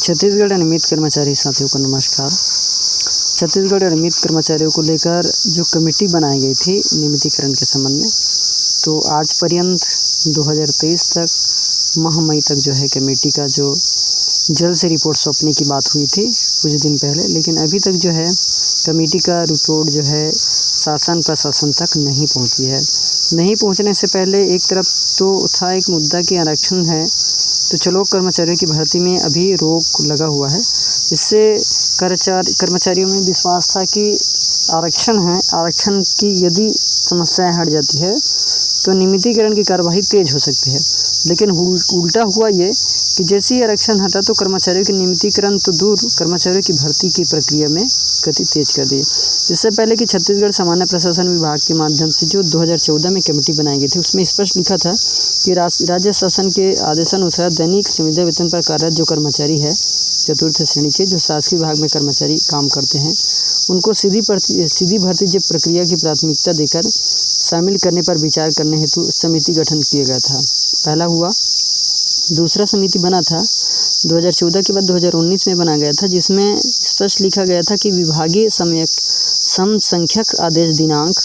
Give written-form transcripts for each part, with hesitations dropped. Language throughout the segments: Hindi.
छत्तीसगढ़ नियमित कर्मचारी साथियों को नमस्कार। छत्तीसगढ़ नियमित कर्मचारियों को लेकर जो कमेटी बनाई गई थी नियमितीकरण के संबंध में, तो आज पर्यंत 2023 तक माह मई तक जो है कमेटी का जो जल्द से रिपोर्ट सौंपने की बात हुई थी कुछ दिन पहले, लेकिन अभी तक जो है कमेटी का रिपोर्ट जो है शासन प्रशासन तक नहीं पहुंची है। नहीं पहुंचने से पहले एक तरफ तो था एक मुद्दा कि आरक्षण है, तो चलो कर्मचारियों की भर्ती में अभी रोक लगा हुआ है। इससे कर्मचारियों में विश्वास था कि आरक्षण है, आरक्षण की यदि समस्याएं हट जाती है तो नियमितीकरण की कार्यवाही तेज हो सकती है। लेकिन उल्टा हुआ ये कि जैसे ही आरक्षण हटा तो कर्मचारियों के नियमितीकरण तो दूर, कर्मचारियों की भर्ती की प्रक्रिया में गति तेज कर दी। इससे पहले कि छत्तीसगढ़ सामान्य प्रशासन विभाग के माध्यम से जो 2014 में कमेटी बनाई गई थी, उसमें स्पष्ट लिखा था कि राज्य शासन के आदेशानुसार दैनिक संविदा वेतन पर कार्यरत जो कर्मचारी है चतुर्थ श्रेणी के, जो शासकीय विभाग में कर्मचारी काम करते हैं, उनको सीधी भर्ती की प्रक्रिया की प्राथमिकता देकर शामिल करने पर विचार करने हेतु समिति गठन किया गया था। पहला हुआ। दूसरा समिति बना था 2014 के बाद 2019 में बना गया था, जिसमें स्पष्ट लिखा गया था कि विभागीय समसंख्यक आदेश दिनांक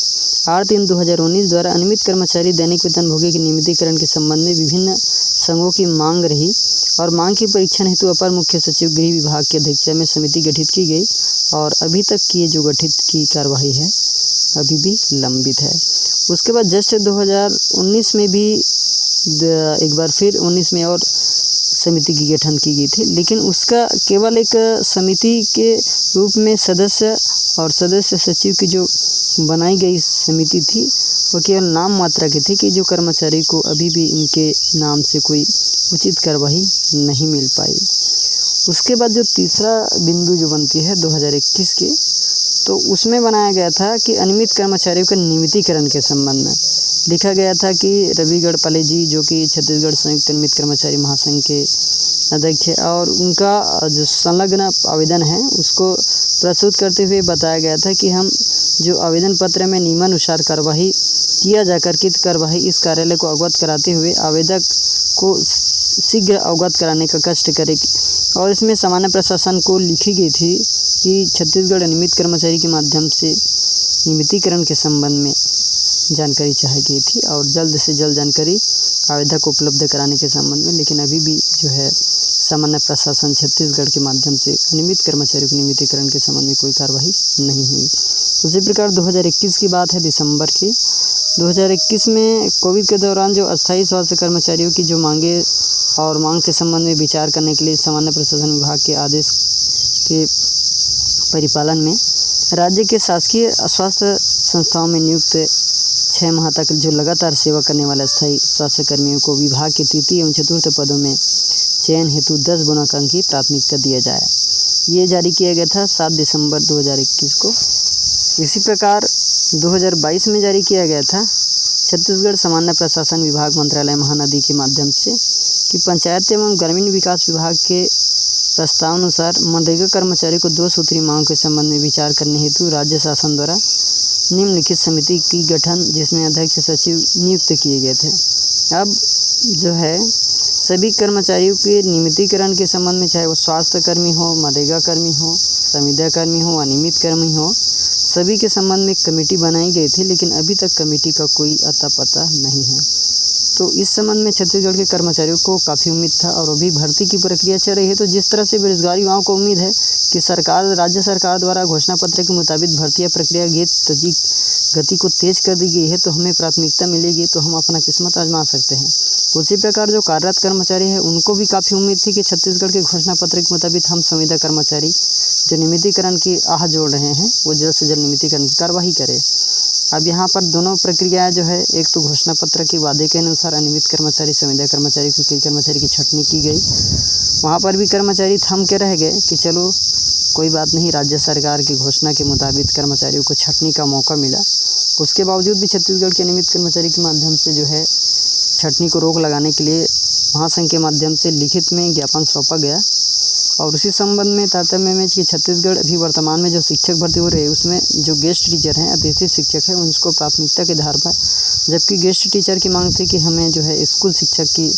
8/3/2019 द्वारा अनियमित कर्मचारी दैनिक वेतनभोगी के नियमितीकरण के संबंध में विभिन्न संघों की मांग रही और मांग के परीक्षण हेतु अपर मुख्य सचिव गृह विभाग की अध्यक्षता में समिति गठित की गई और अभी तक की जो गठित की कार्यवाही है अभी भी लंबित है। उसके बाद जस्ट 2019 में भी एक बार फिर 19 में और समिति की गठन की गई थी, लेकिन उसका केवल एक समिति के रूप में सदस्य और सदस्य सचिव की जो बनाई गई समिति थी वो केवल नाम मात्रा की थी कि जो कर्मचारी को अभी भी इनके नाम से कोई उचित कार्यवाही नहीं मिल पाई। उसके बाद जो तीसरा बिंदु जो बनती है 2021 की, तो उसमें बनाया गया था कि अनियमित कर्मचारियों के नियमितीकरण के संबंध में लिखा गया था कि रवि गढ़पाले जी, जो कि छत्तीसगढ़ संयुक्त नियमित कर्मचारी महासंघ के अध्यक्ष है, और उनका जो संलग्न आवेदन है उसको प्रस्तुत करते हुए बताया गया था कि हम जो आवेदन पत्र में नियमानुसार कार्यवाही किया जाकर की कार्यवाही इस कार्यालय को अवगत कराते हुए आवेदक को शीघ्र अवगत कराने का कष्ट करेगी। और इसमें सामान्य प्रशासन को लिखी गई थी कि छत्तीसगढ़ नियमित कर्मचारी के माध्यम से नियमितीकरण के संबंध में जानकारी चाही गई थी और जल्द से जल्द जानकारी आवेदक को उपलब्ध कराने के संबंध में, लेकिन अभी भी जो है सामान्य प्रशासन छत्तीसगढ़ के माध्यम से अनियमित कर्मचारियों के नियमितीकरण के संबंध में कोई कार्रवाई नहीं हुई। उसी प्रकार 2021 की बात है, दिसंबर की 2021 में कोविड के दौरान जो अस्थायी स्वास्थ्य कर्मचारियों की जो मांगे और मांग के संबंध में विचार करने के लिए सामान्य प्रशासन विभाग के आदेश के परिपालन में राज्य के शासकीय स्वास्थ्य संस्थाओं में नियुक्त 6 माह तक जो लगातार सेवा करने वाले अस्थायी स्वास्थ्य कर्मियों को विभाग के तृतीय एवं चतुर्थ पदों में चयन हेतु 10 गुणांक की प्राथमिकता दिया जाए। ये जारी किया गया था 7 दिसंबर 2021 को। इसी प्रकार 2022 में जारी किया गया था छत्तीसगढ़ सामान्य प्रशासन विभाग मंत्रालय महानदी के माध्यम से कि पंचायत एवं ग्रामीण विकास विभाग के प्रस्तावानुसार मनरेगा कर्मचारी को 2 सूत्री मांग के संबंध में विचार करने हेतु राज्य शासन द्वारा निम्नलिखित समिति की गठन, जिसमें अध्यक्ष सचिव नियुक्त किए गए थे। अब जो है सभी कर्मचारियों के नियमितीकरण के संबंध में, चाहे वो स्वास्थ्य कर्मी हो, मनरेगा कर्मी हो, संविदा कर्मी हो, अनियमित कर्मी हो, सभी के संबंध में कमेटी बनाई गई थी, लेकिन अभी तक कमेटी का कोई अता पता नहीं है। तो इस संबंध में छत्तीसगढ़ के कर्मचारियों को काफ़ी उम्मीद था और अभी भर्ती की प्रक्रिया चल रही है। तो जिस तरह से बेरोजगार युवाओं को उम्मीद है कि राज्य सरकार द्वारा घोषणा पत्र के मुताबिक भर्ती प्रक्रिया गति को तेज कर दी गई है, तो हमें प्राथमिकता मिलेगी तो हम अपना किस्मत आजमा सकते हैं। उसी प्रकार जो कार्यरत कर्मचारी है उनको भी काफ़ी उम्मीद थी कि छत्तीसगढ़ के घोषणा पत्र के मुताबिक हम संविदा कर्मचारी जो नियमितीकरण की आह जोड़ रहे हैं वो जल्द से जल्द नियमितीकरण की कार्यवाही करें। अब यहाँ पर दोनों प्रक्रियाएं जो है, एक तो घोषणा पत्र के वादे के अनुसार अनियमित कर्मचारी, संविदा कर्मचारी की कई कर्मचारी की छंटनी की गई, वहाँ पर भी कर्मचारी थम के रह गए कि चलो कोई बात नहीं, राज्य सरकार की घोषणा के मुताबिक कर्मचारियों को छंटनी का मौका मिला। उसके बावजूद भी छत्तीसगढ़ के नियमित कर्मचारी के माध्यम से जो है छंटनी को रोक लगाने के लिए महासंघ के माध्यम से लिखित में ज्ञापन सौंपा गया। और उसी संबंध में तारतम्य में कि छत्तीसगढ़ अभी वर्तमान में जो शिक्षक भर्ती हो रहे हैं उसमें जो गेस्ट टीचर हैं, अतिथि शिक्षक हैं, उनको प्राथमिकता के आधार पर, जबकि गेस्ट टीचर की मांग थी कि हमें जो है स्कूल शिक्षक की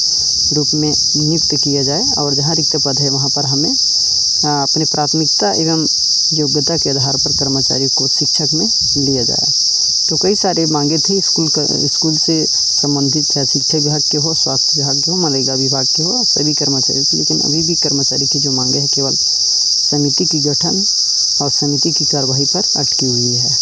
रूप में नियुक्त किया जाए और जहाँ रिक्त पद है वहाँ पर हमें अपने प्राथमिकता एवं योग्यता के आधार पर कर्मचारी को शिक्षक में लिया जाए। तो कई सारे मांगे थे स्कूल से संबंधित, चाहे शिक्षा विभाग के हो, स्वास्थ्य विभाग के हो, मनरेगा विभाग के हो, सभी कर्मचारियों की। लेकिन अभी भी कर्मचारी की जो मांगे है केवल समिति की गठन और समिति की कार्रवाई पर अटकी हुई है।